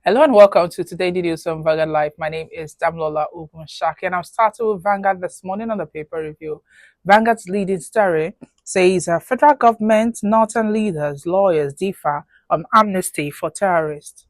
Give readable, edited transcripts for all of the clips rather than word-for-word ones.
Hello and welcome to today's news on Vanguard Live. My name is Damlola Ogunshaki and I'm starting with Vanguard this morning on the paper review. Vanguard's leading story says federal government, northern leaders, lawyers differ on amnesty for terrorists.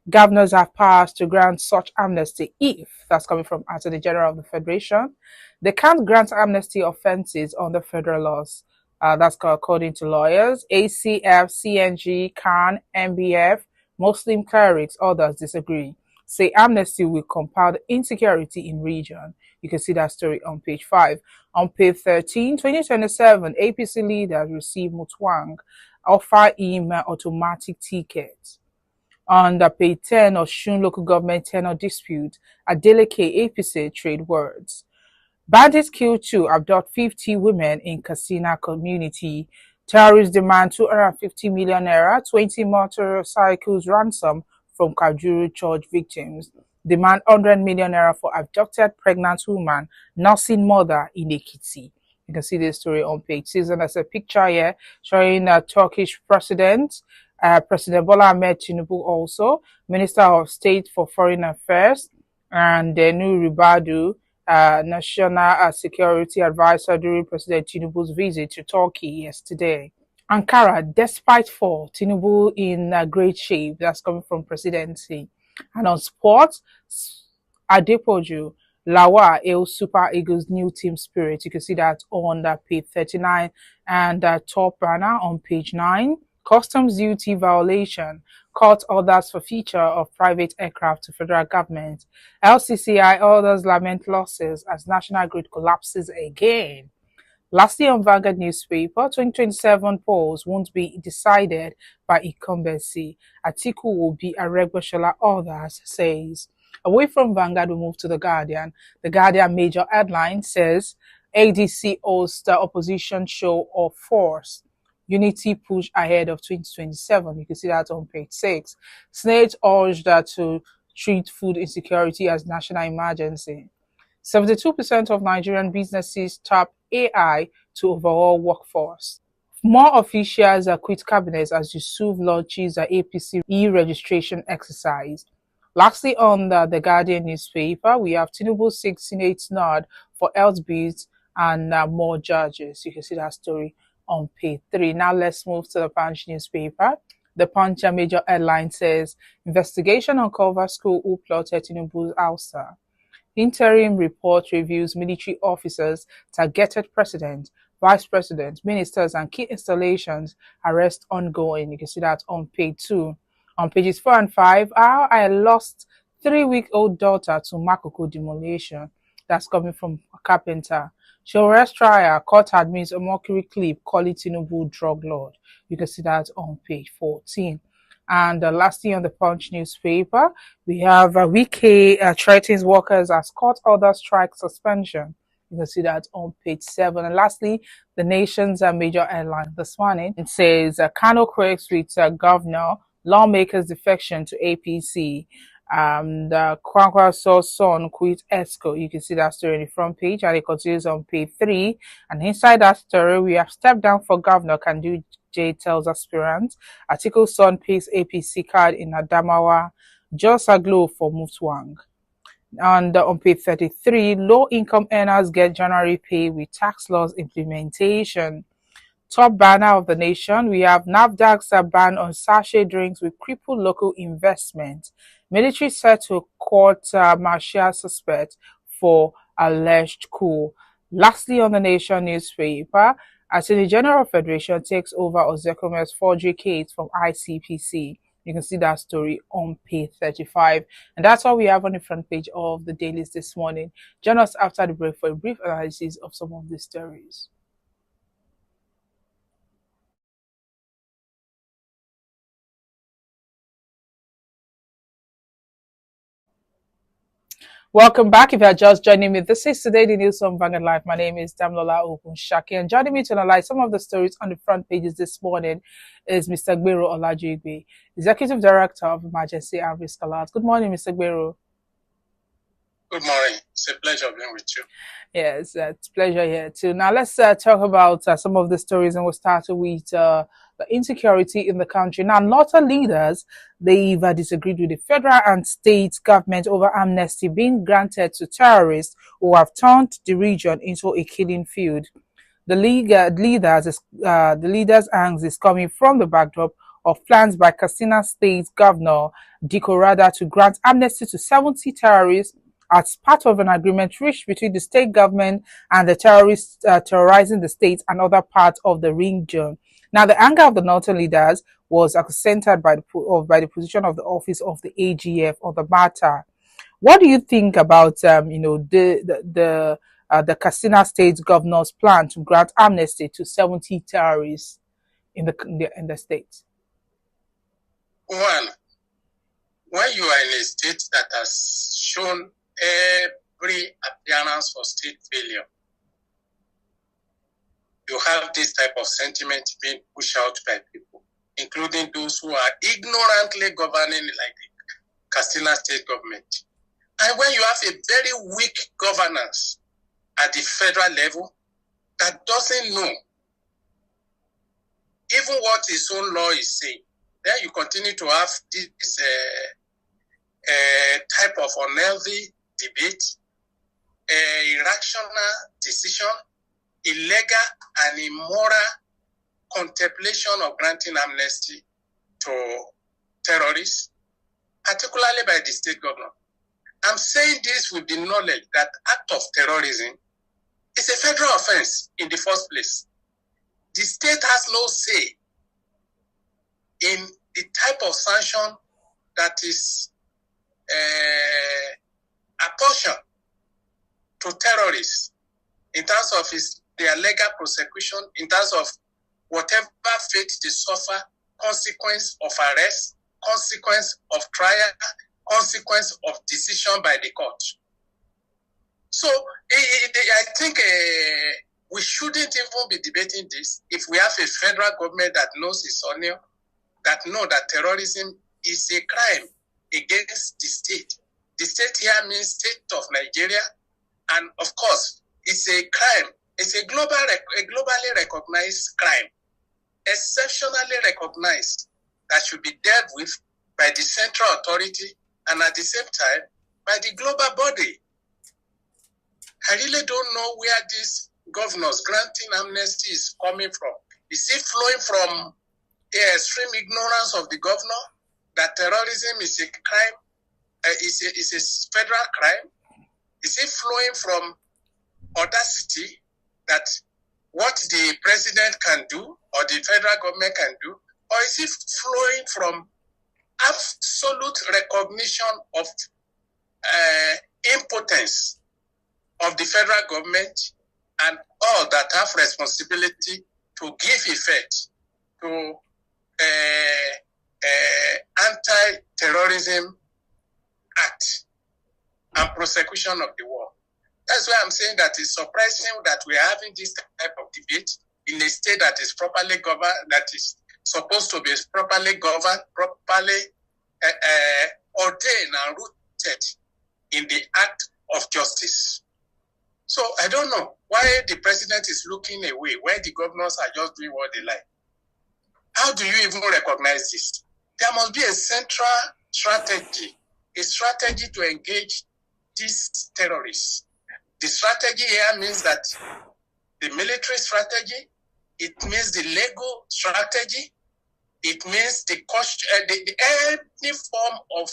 Governors have powers to grant such amnesty if, that's coming from Attorney General of the Federation, they can't grant amnesty offenses under federal laws. That's according to lawyers, ACF, CNG, CAN, MBF, Muslim clerics, others disagree. Say amnesty will compound insecurity in region. You can see that story on page 5. On page 13, 2027, APC leaders receive Mutwang, offer him automatic tickets. On the page 10 of Shun local government tenure dispute, Adeleke APC trade words. Bandits kill 2, abduct 50 women in Katsina community. Terrorists demand 250 million naira, 20 motorcycles ransom from Kajuru church victims. Demand 100 million naira for abducted pregnant woman, nursing mother in Ekiti. You can see this story on page 6, and there's a picture here showing a Turkish president, President Bola Ahmed Tinubu also, Minister of State for Foreign Affairs, and Denu Ribadu, National Security Advisor during President Tinubu's visit to Turkey yesterday. Ankara, despite fall, Tinubu in great shape. That's coming from presidency. And on sports, Adepoju, Lawa hails Super Eagles' new team spirit. You can see that on page 39 and top banner on page 9. Customs duty violation. Court orders for feature of private aircraft to federal government. LCCI orders lament losses as national grid collapses again. Lastly, on Vanguard newspaper, 2027 polls won't be decided by incumbency. Atiku will be Aregbesola, others says. Away from Vanguard, we move to The Guardian. The Guardian major headline says ADC hosts the opposition show of force. Unity push ahead of 2027. You can see that on page 6. Senate urged to treat food insecurity as national emergency. 72% of Nigerian businesses tap AI to overall workforce. More officials quit cabinet as Yusuf launches the APC e-registration exercise. Lastly, on the Guardian newspaper, we have Tinubu 6 Senate nod for health bills and more judges. You can see that story on page 3. Now let's move to the Punch newspaper. The Punch major headline says, investigation uncovers school who plotted Tinubu's ouster. Interim report reviews military officers, targeted president, vice president, ministers, and key installations. Arrest ongoing. You can see that on page 2. On pages 4 and 5, how I lost 3-week-old daughter to Makoko demolition. That's coming from a carpenter. She'll arrest trial. Court admits a mockery clip calling Tinubu drug lord. You can see that on page 14. And lastly, on the Punch newspaper, we have Wike threatens workers as court order strike suspension. You can see that on page 7. And lastly, the nation's major headline this morning. It says Kano quakes with governor, lawmakers defection to APC. The Kwankwaso's son quit ESCO. You can see that story on the front page, and it continues on page 3. And inside that story, we have stepped down for governor Kandu J tells aspirants. Atiku's son pays APC card in Adamawa. Just a glow for Mutwang. And on page 33, low-income earners get January pay with tax laws implementation. Top banner of the nation, we have NAFDAC's ban on sachet drinks with crippled local investment. Military set to court martial suspect for alleged coup. Lastly, on the Nation newspaper, Attorney General Federation takes over Ozekome's forgery case from ICPC. You can see that story on page 35. And that's all we have on the front page of the dailies this morning. Join us after the break for a brief analysis of some of these stories. Welcome back. If you are just joining me, this is today the news on Vanguard Live. My name is Damlola Ogunshaki, and joining me to analyze some of the stories on the front pages this morning is Mr. Gbero Olajigbe, Executive Director of Emergency and Risk Alert. Good morning, Mr. Gbero. Good morning. It's a pleasure being with you. Yes, it's a pleasure here too. Now let's talk about some of the stories, and we'll start with the insecurity in the country. Now, northern leaders, they've disagreed with the federal and state government over amnesty being granted to terrorists who have turned the region into a killing field. The leaders' angst is coming from the backdrop of plans by Katsina State Governor Diko Rada to grant amnesty to 70 terrorists as part of an agreement reached between the state government and the terrorists terrorizing the state and other parts of the region. Now, the anger of the northern leaders was centered by the position of the office of the AGF on the matter. What do you think about the Katsina State Governor's plan to grant amnesty to 70 terrorists in the state? One, when you are in a state that has shown every appearance for state failure, you have this type of sentiment being pushed out by people, including those who are ignorantly governing like the Katsina State government. And when you have a very weak governance at the federal level that doesn't know even what his own law is saying, then you continue to have this type of unhealthy debate, irrational decision, illegal and immoral contemplation of granting amnesty to terrorists, particularly by the state governor. I'm saying this with the knowledge that act of terrorism is a federal offense in the first place. The state has no say in the type of sanction that is apportioned to terrorists in terms of their legal prosecution, in terms of whatever fate they suffer, consequence of arrest, consequence of trial, consequence of decision by the court. So I think we shouldn't even be debating this if we have a federal government that knows its onion, that know that terrorism is a crime against the state. The state here means state of Nigeria, and of course, it's a crime. It's a globally recognized crime, exceptionally recognized, that should be dealt with by the central authority and at the same time by the global body. I really don't know where this governors granting amnesty is coming from. Is it flowing from the extreme ignorance of the governor that terrorism is a crime, is a federal crime? Is it flowing from audacity that what the president can do or the federal government can do? Or is it flowing from absolute recognition of impotence of the federal government and all that have responsibility to give effect to anti-terrorism act and prosecution of the war? That's why I'm saying that it's surprising that we're having this type of debate in a state that is properly governed, that is supposed to be properly governed, properly ordained and rooted in the act of justice. So I don't know why the president is looking away, why the governors are just doing what they like. How do you even recognize this? There must be a central strategy, a strategy to engage these terrorists. The strategy here means that the military strategy, it means the legal strategy, it means the cost, any form of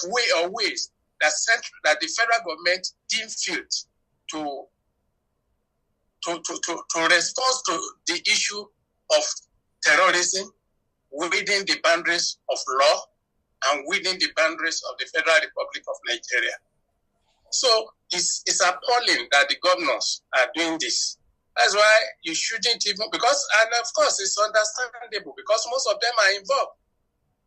way or ways that the federal government deemed fit to respond to the issue of terrorism within the boundaries of law and within the boundaries of the Federal Republic of Nigeria. So it's appalling that the governors are doing this. That's why you shouldn't even, because, and of course it's understandable, because most of them are involved.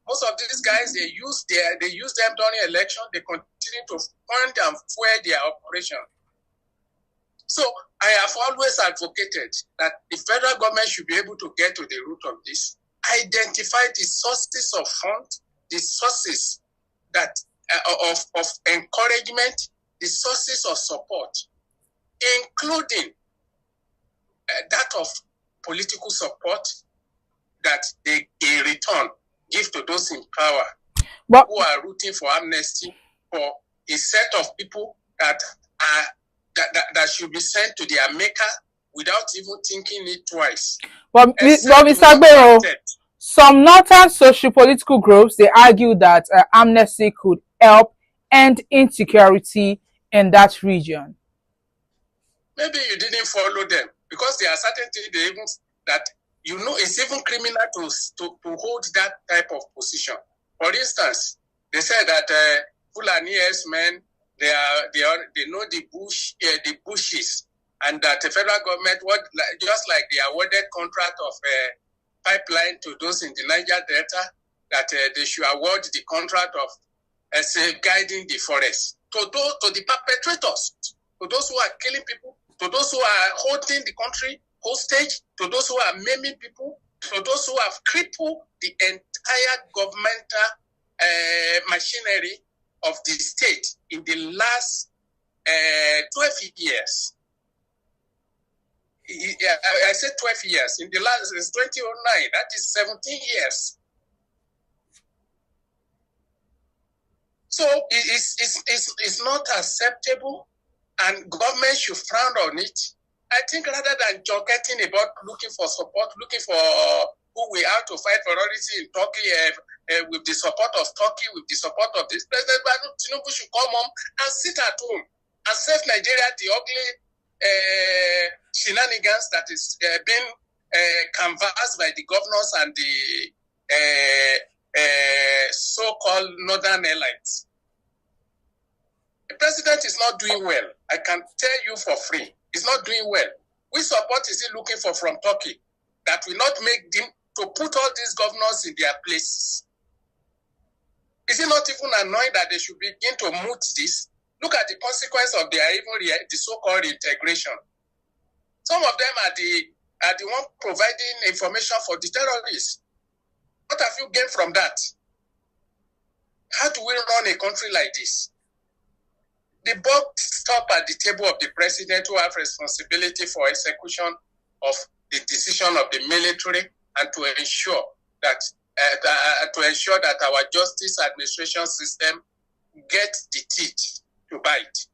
Most of these guys, they use them during election, they continue to fund and fuel their operation. So I have always advocated that the federal government should be able to get to the root of this, identify the sources of funds, the sources that of encouragement, the sources of support, including that of political support that they in return give to those in power who are rooting for amnesty for a set of people that should be sent to their maker without even thinking it twice. But Mr. Gbero, some northern socio-political groups, they argue that amnesty could help end insecurity in that region. Maybe you didn't follow them because there are certain things they even that it's even criminal to hold that type of position. For instance, they said that Fulani men they know the bushes, and that the federal government just like the awarded contract of pipeline to those in the Niger Delta, that they should award the contract of guiding the forest to the perpetrators, to those who are killing people, to those who are holding the country hostage, to those who are maiming people, to those who have crippled the entire governmental machinery of the state in the last 12 years. I said 12 years. In the last, it's 2009, that is 17 years. So it's not acceptable, and government should frown on it. I think rather than joking about looking for support, looking for who we are to fight for terrorism in Turkey, with the support of Turkey, with the support of this President Tinubu should come home and sit at home and save Nigeria the ugly shenanigans that is being canvassed by the governors and the so-called northern elites. The president is not doing well. I can tell you for free. He's not doing well. Which support is he looking for from Turkey that will not make them to put all these governors in their places? Is it not even annoying that they should begin to moot this? Look at the consequence of their the so-called integration. Some of them are the one providing information for the terrorists. What have you gained from that? How do we run a country like this? The buck stops at the table of the president, who have responsibility for execution of the decision of the military, and to ensure that our justice administration system gets the teeth to bite.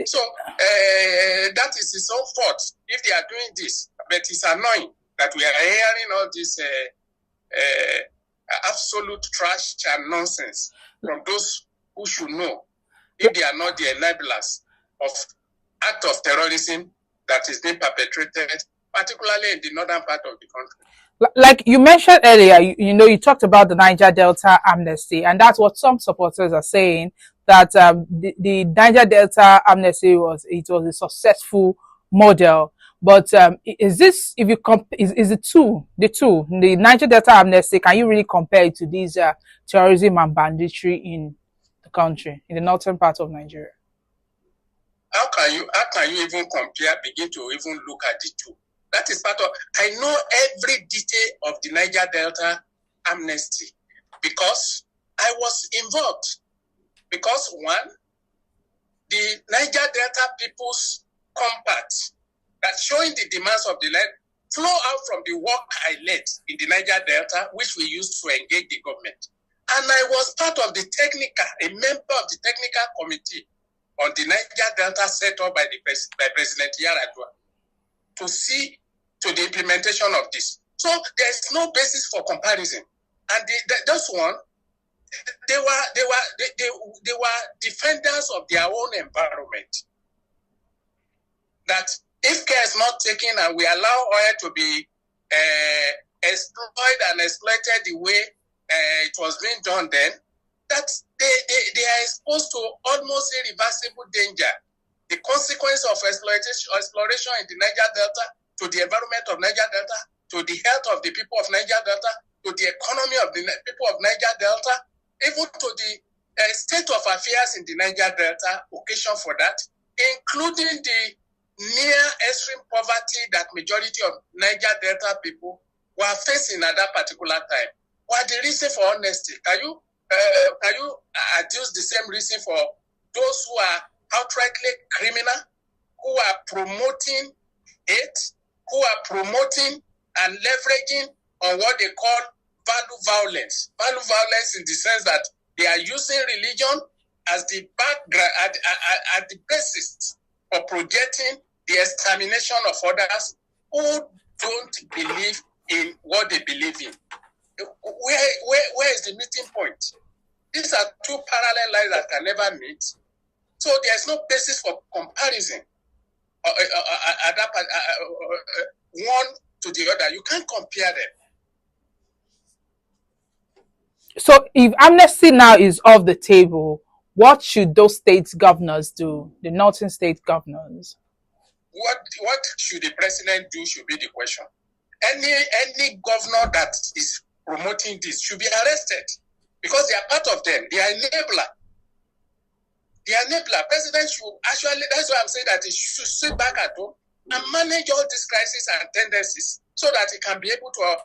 So that is his own fault if they are doing this. But it's annoying that we are hearing all this absolute trash and nonsense from those who should know, if they are not the enablers of act of terrorism that is being perpetrated, particularly in the northern part of the country. Like you mentioned earlier, you talked about the Niger Delta amnesty, and that's what some supporters are saying, that the Niger Delta amnesty was a successful model. But is this, if you is the Niger Delta amnesty, can you really compare it to these terrorism and banditry in the country, in the northern part of Nigeria? How can you even compare, begin to even look at the two? That is part of, I know every detail of the Niger Delta amnesty because I was involved. Because one, the Niger Delta People's Compact that showing the demands of the land flow out from the work I led in the Niger Delta, which we used to engage the government. And I was part of the a member of the technical committee on the Niger Delta set up by President Yar'Adua to see to the implementation of this. So there's no basis for comparison. And those one, they were defenders of their own environment. That if care is not taken and we allow oil to be exploited and exploited the way it was being done then, that they are exposed to almost irreversible danger. The consequence of exploration in the Niger Delta, to the environment of Niger Delta, to the health of the people of Niger Delta, to the economy of the people of Niger Delta, even to the state of affairs in the Niger Delta, occasion for that, including the near extreme poverty that majority of Niger Delta people were facing at that particular time. What the reason for honesty? Can you adduce the same reason for those who are outrightly criminal, who are promoting hate, who are promoting and leveraging on what they call value violence. Value violence in the sense that they are using religion as the background, at the basis for projecting the extermination of others who don't believe in what they believe in. Where is the meeting point? These are two parallel lines that can never meet. So there's no basis for comparison. One to the other. You can't compare them. So if amnesty now is off the table, what should those state governors do, the northern state governors? What should the president do should be the question. Any governor that is promoting this should be arrested because they are part of them. They are enabler. The enabler. President should actually, that's why I'm saying that he should sit back at home and manage all these crises and tendencies so that he can be able to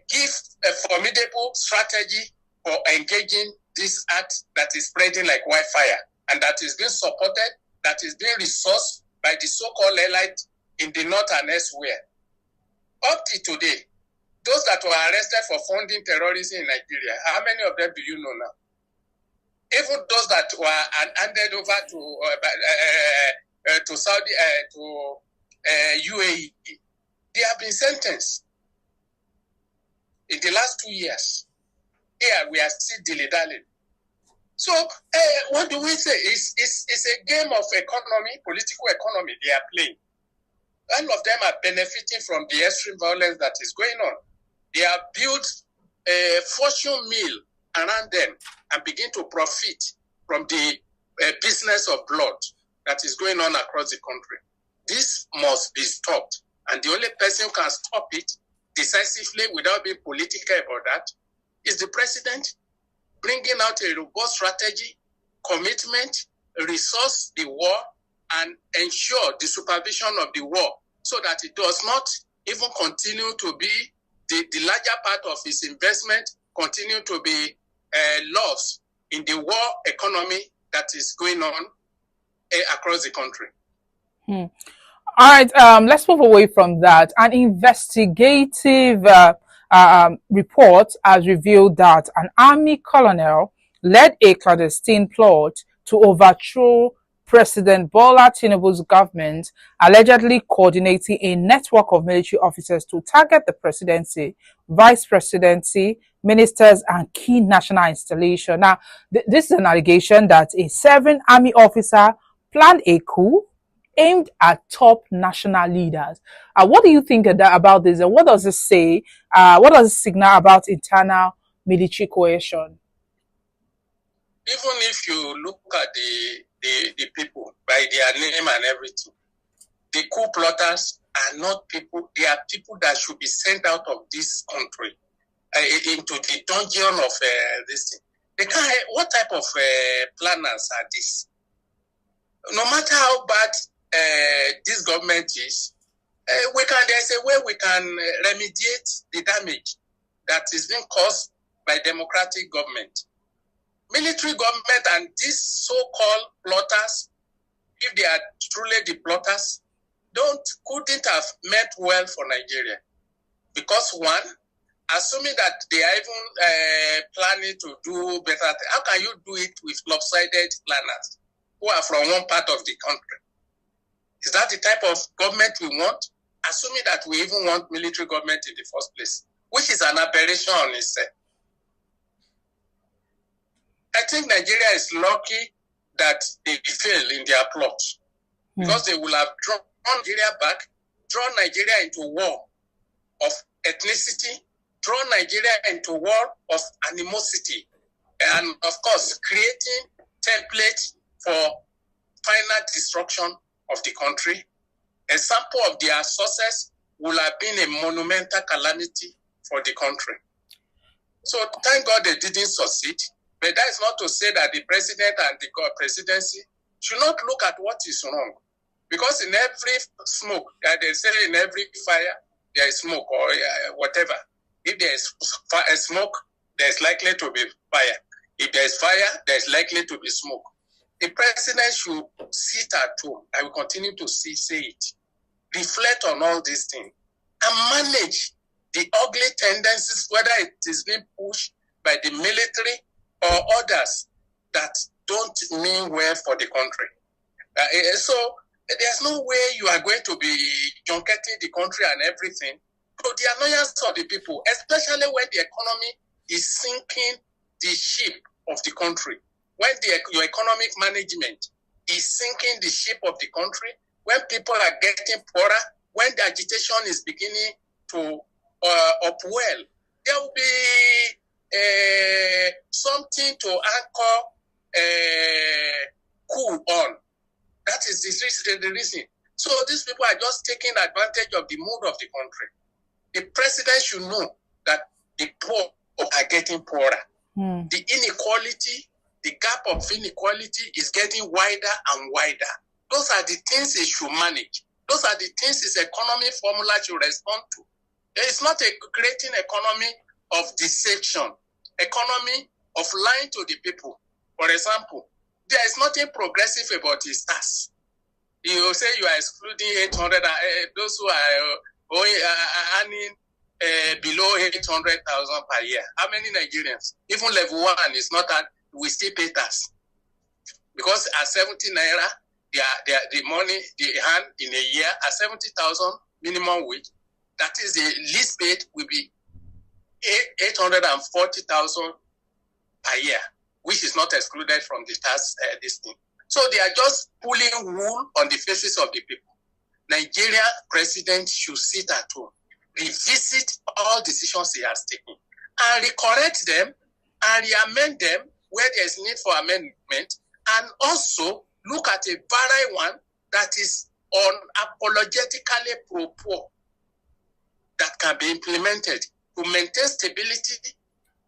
give a formidable strategy for engaging this act that is spreading like wildfire and that is being supported, that is being resourced by the so-called elite in the north and elsewhere. Up to today, those that were arrested for funding terrorism in Nigeria, how many of them do you know now? Even those that were handed over to Saudi, to UAE, they have been sentenced in the last 2 years. Here we are still dilly-dallying. So what do we say? It's a game of economy, political economy they are playing. All of them are benefiting from the extreme violence that is going on. They have built a fortune mill around them and begin to profit from the business of blood that is going on across the country. This must be stopped. And the only person who can stop it decisively without being political about that is the president, bringing out a robust strategy, commitment, resource the war, and ensure the supervision of the war so that it does not even continue to be the larger part of its investment continue to be lost in the war economy that is going on across the country. All right, let's move away from that. An investigative report has revealed that an army colonel led a clandestine plot to overthrow President Bola Tinubu's government, allegedly coordinating a network of military officers to target the presidency, vice presidency, ministers, and key national installations. Now, this is an allegation that a serving army officer planned a coup aimed at top national leaders. What do you think about this? And what does it say? What does it signal about internal military cohesion? Even if you look at the people by their name and everything, the coup plotters are not people, they are people that should be sent out of this country into the dungeon of this thing. They can't, what type of planners are this? No matter how bad this government is, there's a way we can remediate the damage that is being caused by democratic government. Military government and these so-called plotters, if they are truly the plotters, couldn't have meant well for Nigeria. Because one, assuming that they are even planning to do better, how can you do it with lopsided planners who are from one part of the country? Is that the type of government we want? Assuming that we even want military government in the first place, which is an aberration on itself. I think Nigeria is lucky that they fail in their plot because they will have drawn Nigeria back, drawn Nigeria into war of ethnicity, drawn Nigeria into war of animosity, and of course, creating template for final destruction of the country. A sample of their sources will have been a monumental calamity for the country. So thank God they didn't succeed. But that is not to say that the president and the presidency should not look at what is wrong. Because in every smoke, they say in every fire, there is smoke or whatever. If there is smoke, there is likely to be fire. If there is fire, there is likely to be smoke. the president should sit at home. I will continue to say it. Reflect on all these things and manage the ugly tendencies, whether it is being pushed by the military or others that don't mean well for the country. So there's no way you are going to be junketing the country and everything. So the annoyance of the people, especially when the economy is sinking the ship of the country, when your economic management is sinking the ship of the country, when people are getting poorer, when the agitation is beginning to upwell, there will be something to anchor cool on. That is the reason. So these people are just taking advantage of the mood of the country. The president should know that the poor are getting poorer. The inequality, the gap of inequality is getting wider and wider. Those are the things he should manage. Those are the things his economy formula should respond to. There is not creating economy of deception, economy of lying to the people. For example, there is nothing progressive about his tax. You say you are excluding 800, those who are earning below 800,000 per year. How many Nigerians? Even level 1 is not that we still pay tax. Because at 70 naira, the money they earn in a year at 70,000 minimum wage, that is the least paid will be 840,000 per year, which is not excluded from the tax this thing. So they are just pulling wool on the faces of the people. Nigeria president should sit at home, revisit all decisions he has taken, and recorrect them and re-amend them where there is need for amendment, and also look at a varied one that is unapologetically pro-poor that can be implemented to maintain stability,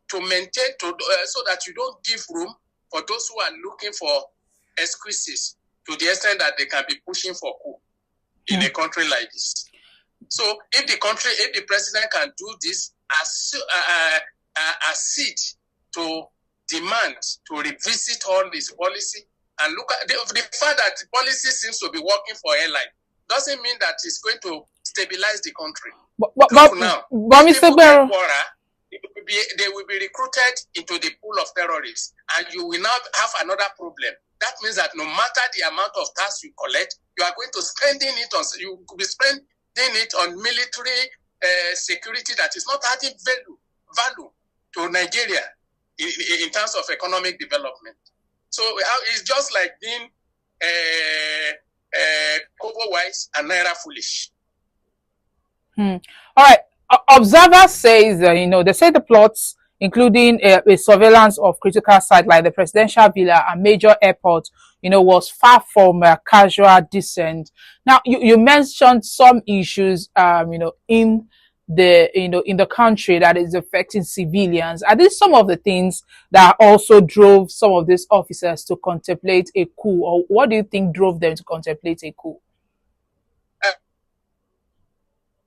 to maintain so that you don't give room for those who are looking for excuses to the extent that they can be pushing for coup in a country like this. So if the president can do this, accede to demand to revisit all this policy and look at the fact that the policy seems to be working for airline doesn't mean that it's going to stabilize the country. But now, Mr. Barrow, they will be recruited into the pool of terrorists, and you will now have another problem. That means that no matter the amount of tax you collect, you are going to you could be spending it on military security that is not adding value to Nigeria in terms of economic development. So it's just like being Kobo wise and Naira foolish. All right. Observer says, they say the plots, including a surveillance of critical sites like the presidential villa and major airports, was far from casual descent. Now, you mentioned some issues, in the country that is affecting civilians. Are these some of the things that also drove some of these officers to contemplate a coup, or what do you think drove them to contemplate a coup?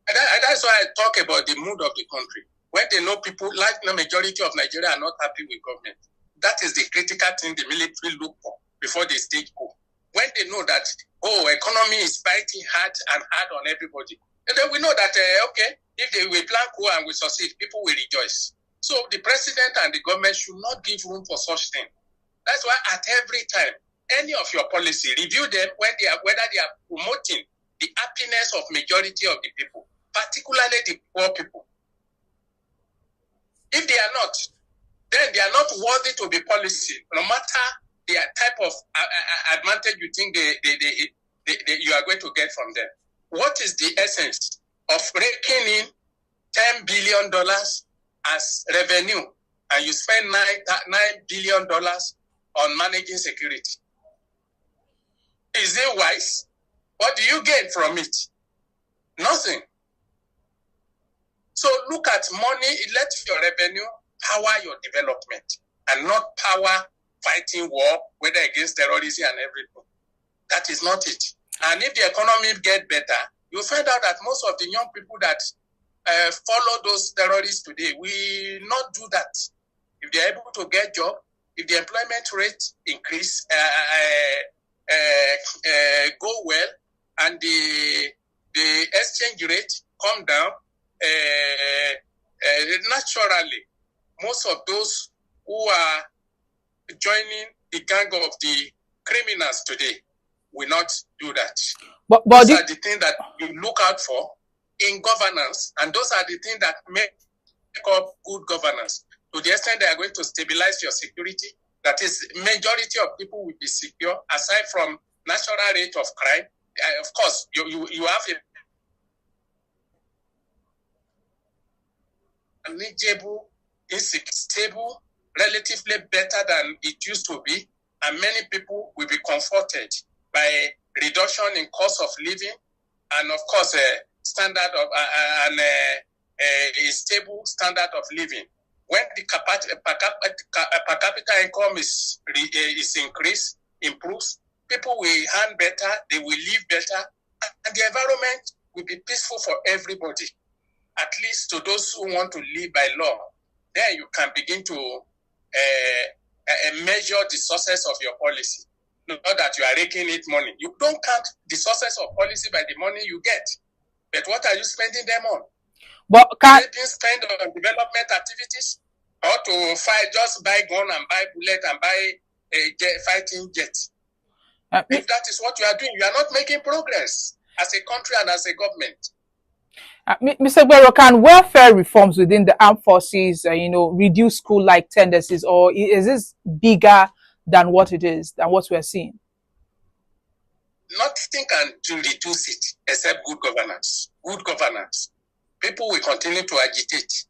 That's why I talk about the mood of the country. When they know people, like the majority of Nigeria, are not happy with government. That is the critical thing the military look for before they stage coup. When they know that, economy is fighting hard on everybody, and then we know that, if they will plan coup and we succeed, people will rejoice. So the president and the government should not give room for such thing. That's why at every time, any of your policy, review them whether they are promoting the happiness of majority of the people, particularly the poor people. If they are not, then they are not worthy to be policy, no matter the type of advantage you think you are going to get from them. What is the essence of raking in $10 billion as revenue and you spend $9 billion on managing security? Is it wise? What do you gain from it? Nothing. So look at money, let your revenue power your development and not power fighting war, whether against terrorism and everything. That is not it. And if the economy get better, you'll find out that most of the young people that follow those terrorists today will not do that. If they're able to get job, if the employment rate increase, go well, and the exchange rate come down, naturally, most of those who are joining the gang of the criminals today will not do that. But those are the things that you look out for in governance, and those are the things that make up good governance. To the extent they are going to stabilize your security, that is, majority of people will be secure, aside from national rate of crime. Of course, you have a manageable, stable, relatively better than it used to be, and many people will be comforted by reduction in cost of living, and of course, a standard of a stable standard of living. When the per capita income is increased, improves, people will earn better, they will live better, and the environment will be peaceful for everybody, at least to those who want to live by law. Then you can begin to measure the success of your policy. Not that you are raking it money. You don't count the success of policy by the money you get. But what are you spending them on? But can you spend on development activities, or to fight, just buy gun and buy bullet and buy fighting jets? If that is what you are doing, you are not making progress as a country and as a government. Mr. Gbero, can welfare reforms within the armed forces, reduce school-like tendencies, or is this bigger than what it is, than what we are seeing? Nothing can to reduce it except good governance. Good governance. People will continue to agitate.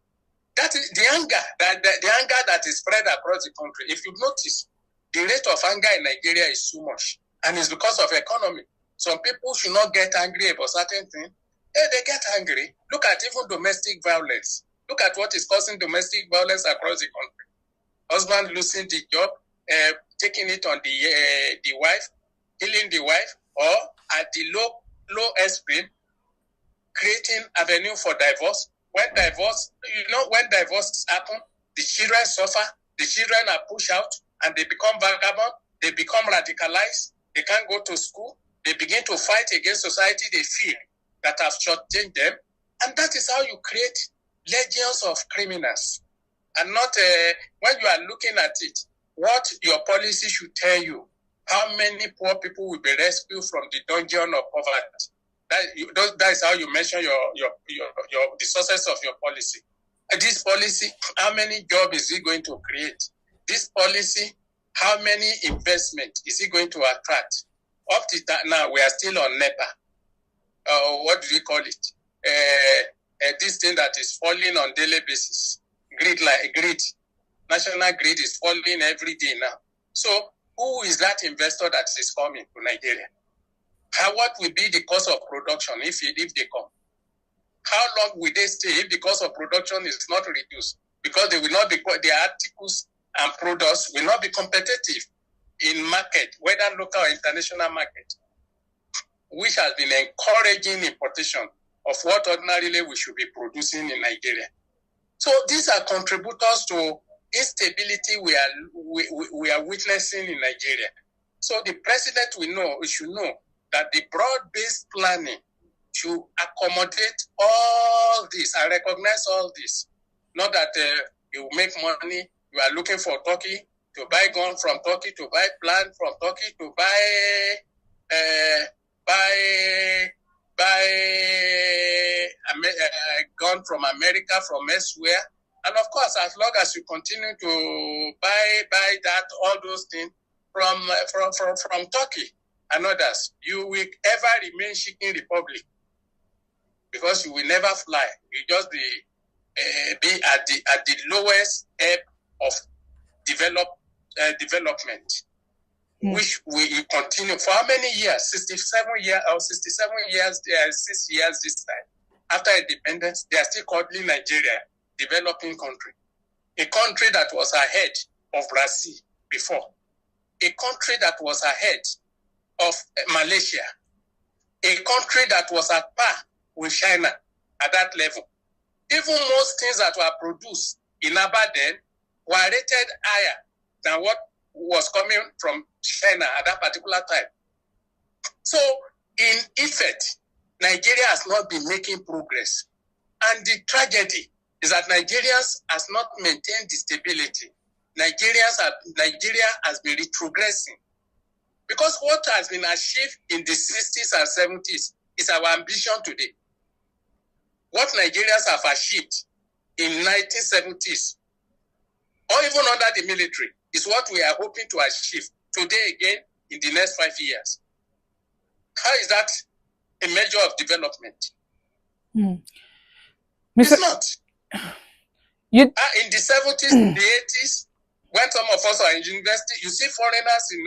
That is the anger, the anger that is spread across the country. If you notice, the rate of anger in Nigeria is too much, and it's because of economy. Some people should not get angry about certain things. They get angry. Look at even domestic violence. Look at what is causing domestic violence across the country. Husband losing the job, taking it on the wife, killing the wife, or at the low extreme, creating avenue for divorce. When divorce happen, the children suffer, the children are pushed out, and they become vagabond, they become radicalized, they can't go to school, they begin to fight against society they feel that have shortchanged them, and that is how you create legions of criminals. And not when you are looking at it, what your policy should tell you, how many poor people will be rescued from the dungeon of poverty. That is how you measure the success of your policy. This policy, how many jobs is it going to create? This policy, how many investment is it going to attract? Up to that now, we are still on NEPA. What do we call it? This thing that is falling on daily basis. Grid. National grid is falling every day now. So who is that investor that is coming to Nigeria? What will be the cost of production if they come? How long will they stay if the cost of production is not reduced? Because they will not be, their articles and products will not be competitive in market, whether local or international market, which has been encouraging importation of what ordinarily we should be producing in Nigeria. So these are contributors to instability we are witnessing in Nigeria. So the president should know that the broad-based planning should accommodate all this and recognize all this. Not that you make money, you are looking for Turkey, to buy gun from Turkey, to buy plant from Turkey, to buy gun from America, from elsewhere. And of course, as long as you continue to buy that, all those things from Turkey and others, you will ever remain Chicken Republic, because you will never fly. You just be at the lowest ebb of development, which we continue for how many years? 67 years, 6 years this time. After independence, they are still calling Nigeria developing country. A country that was ahead of Brazil before. A country that was ahead of Malaysia. A country that was at par with China at that level. Even most things that were produced in Abadan were rated higher than what was coming from China at that particular time. So, in effect, Nigeria has not been making progress. And the tragedy is that Nigerians has not maintained the stability. Nigeria has been retrogressing. Because what has been achieved in the 60s and 70s is our ambition today. What Nigerians have achieved in 1970s, or even under the military, is what we are hoping to achieve today again in the next 5 years. How is that a measure of development? It's not. In the 70s, in the 80s, when some of us are in university, you see foreigners in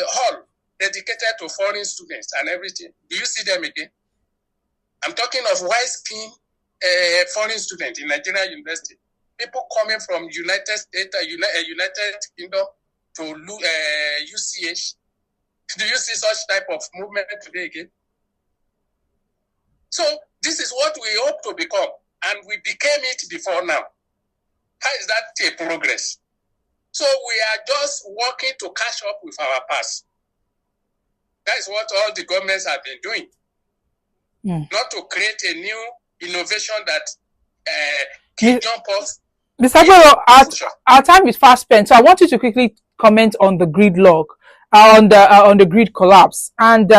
hall dedicated to foreign students and everything. Do you see them again? I'm talking of white-skinned foreign students in Nigerian university. People coming from United States, United Kingdom to UCH. Do you see such type of movement today again? So this is what we hope to become, and we became it before now. How is that a progress? So we are just working to catch up with our past. That is what all the governments have been doing. Not to create a new innovation that can jump off. Mr. Agbero, our time is fast spent, so I want you to quickly comment on the gridlock, on the grid collapse, and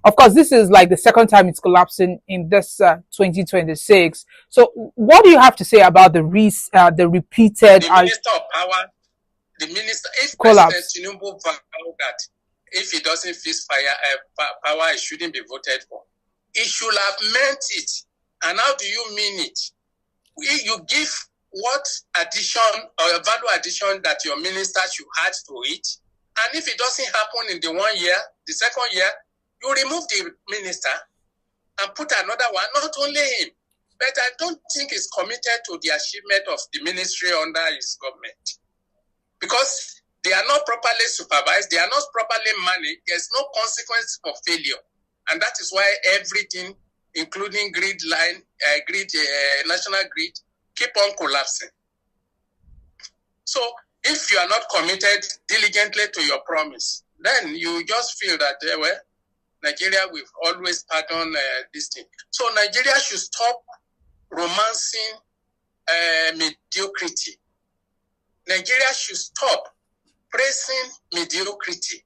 of course, this is like the second time it's collapsing in this 2026. So, what do you have to say about the repeated? The Minister of Power, if collapse. President Tinubu vowed that if he doesn't fix power, it shouldn't be voted for. He should have meant it. And how do you mean it? You give what addition or value addition that your minister should add to it. And if it doesn't happen in the 1 year, the second year, you remove the minister and put another one, not only him, but I don't think he's committed to the achievement of the ministry under his government. Because they are not properly supervised, they are not properly managed, there's no consequence for failure. And that is why everything, including national grid, keep on collapsing. So if you are not committed diligently to your promise, then you just feel that, Nigeria will always pardon this thing. So Nigeria should stop romancing mediocrity. Nigeria should stop praising mediocrity.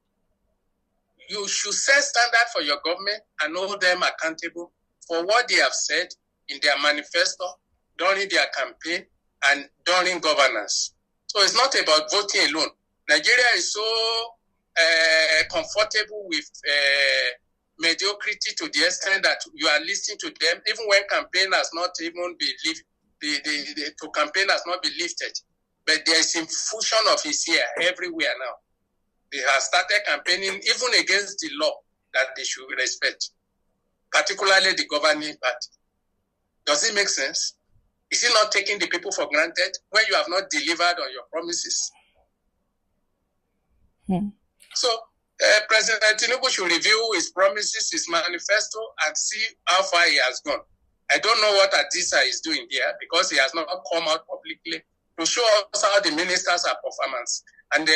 You should set standard for your government and hold them accountable for what they have said in their manifesto, during their campaign, and during governance. So it's not about voting alone. Nigeria is so comfortable with mediocrity to the extent that you are listening to them, even when campaign has not even been lifted. But there is infusion of his ear everywhere now. They have started campaigning even against the law that they should respect, particularly the governing party. Does it make sense? Is it not taking the people for granted when you have not delivered on your promises? So, President Tinubu should review his promises, his manifesto, and see how far he has gone. I don't know what Adisa is doing here because he has not come out publicly to show us how the ministers are performance and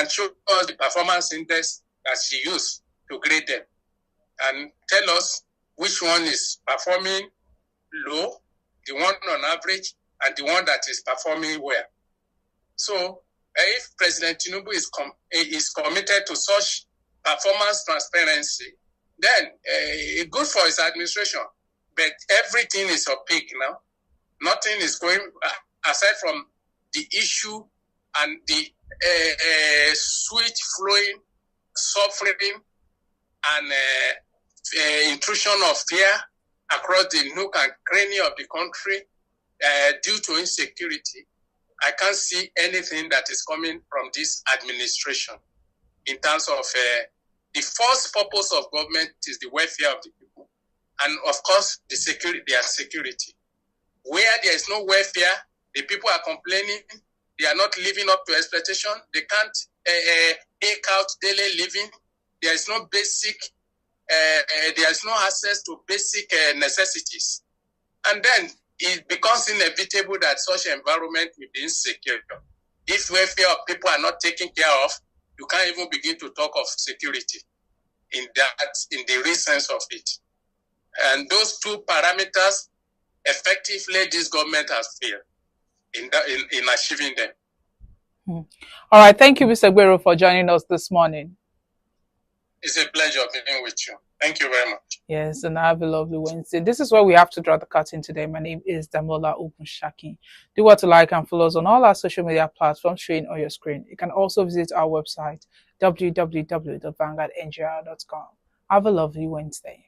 show us the performance index that she used to grade them and tell us which one is performing low, the one on average, and the one that is performing well. So if President Tinubu is committed to such performance transparency, then good for his administration. But everything is opaque now. Nothing is going, aside from the issue and the sweet flowing suffering and intrusion of fear across the nook and cranny of the country due to insecurity. I can't see anything that is coming from this administration in terms of the first purpose of government is the welfare of the people. And of course, their security. Where there is no welfare, the people are complaining, they are not living up to expectation, they can't take out daily living, there is no basic, there is no access to basic necessities. And then it becomes inevitable that such environment will be insecure. If welfare of people are not taken care of, you can't even begin to talk of security in the real sense of it. And those two parameters, effectively, this government has failed in achieving them. All right. Thank you, Mr. Guerrero, for joining us this morning. It's a pleasure being with you. Thank you very much. Yes, and have a lovely Wednesday. This is where we have to draw the curtain today. My name is Damola Ogunshaki. Do what to like and follow us on all our social media platforms showing on your screen. You can also visit our website, www.vanguardngr.com. Have a lovely Wednesday.